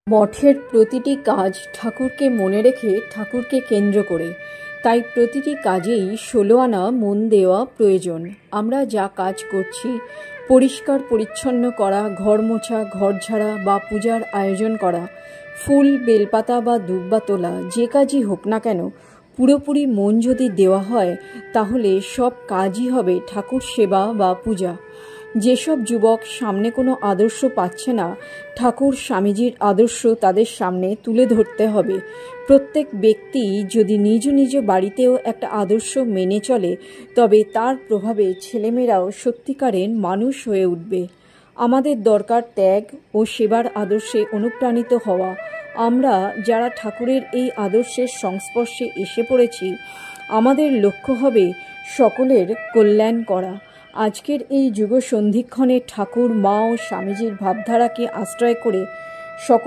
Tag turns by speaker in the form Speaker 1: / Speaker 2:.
Speaker 1: মঠের প্রতিটি কাজ ঠাকুরকে মনে রেখে, ঠাকুরকে কেন্দ্র করে। তাই প্রতিটি কাজেই ১৬ আনা মন দেওয়া প্রয়োজন। আমরা যা কাজ করছি, পরিষ্কার পরিচ্ছন্ন করা, ঘর মোছা, ঘর ঝাড়া বা পূজার আয়োজন করা, ফুল, বেলপাতা বা দুব্বা তোলা, যে কাজই হোক না কেন, পুরোপুরি মন যদি দেওয়া হয়, তাহলে সব কাজই হবে ঠাকুর সেবা বা পূজা। যেসব যুবক সামনে কোনো আদর্শ পাচ্ছে না, ঠাকুর স্বামীজির আদর্শ তাদের সামনে তুলে ধরতে হবে। প্রত্যেক ব্যক্তি যদি নিজ নিজ বাড়িতেও একটা আদর্শ মেনে চলে, তবে তার প্রভাবে ছেলেমেয়েরাও সত্যিকারের মানুষ হয়ে উঠবে। আমাদের দরকার ত্যাগ ও সেবার আদর্শে অনুপ্রাণিত হওয়া। আমরা যারা ঠাকুরের এই আদর্শের সংস্পর্শে এসে পড়েছি, আমাদের লক্ষ্য হবে সকলের কল্যাণ করা। আজকের এই যুগ সন্ধিক্ষণে ঠাকুর, মা ও স্বামীজির ভাবধারাকে আশ্রয় করে সকল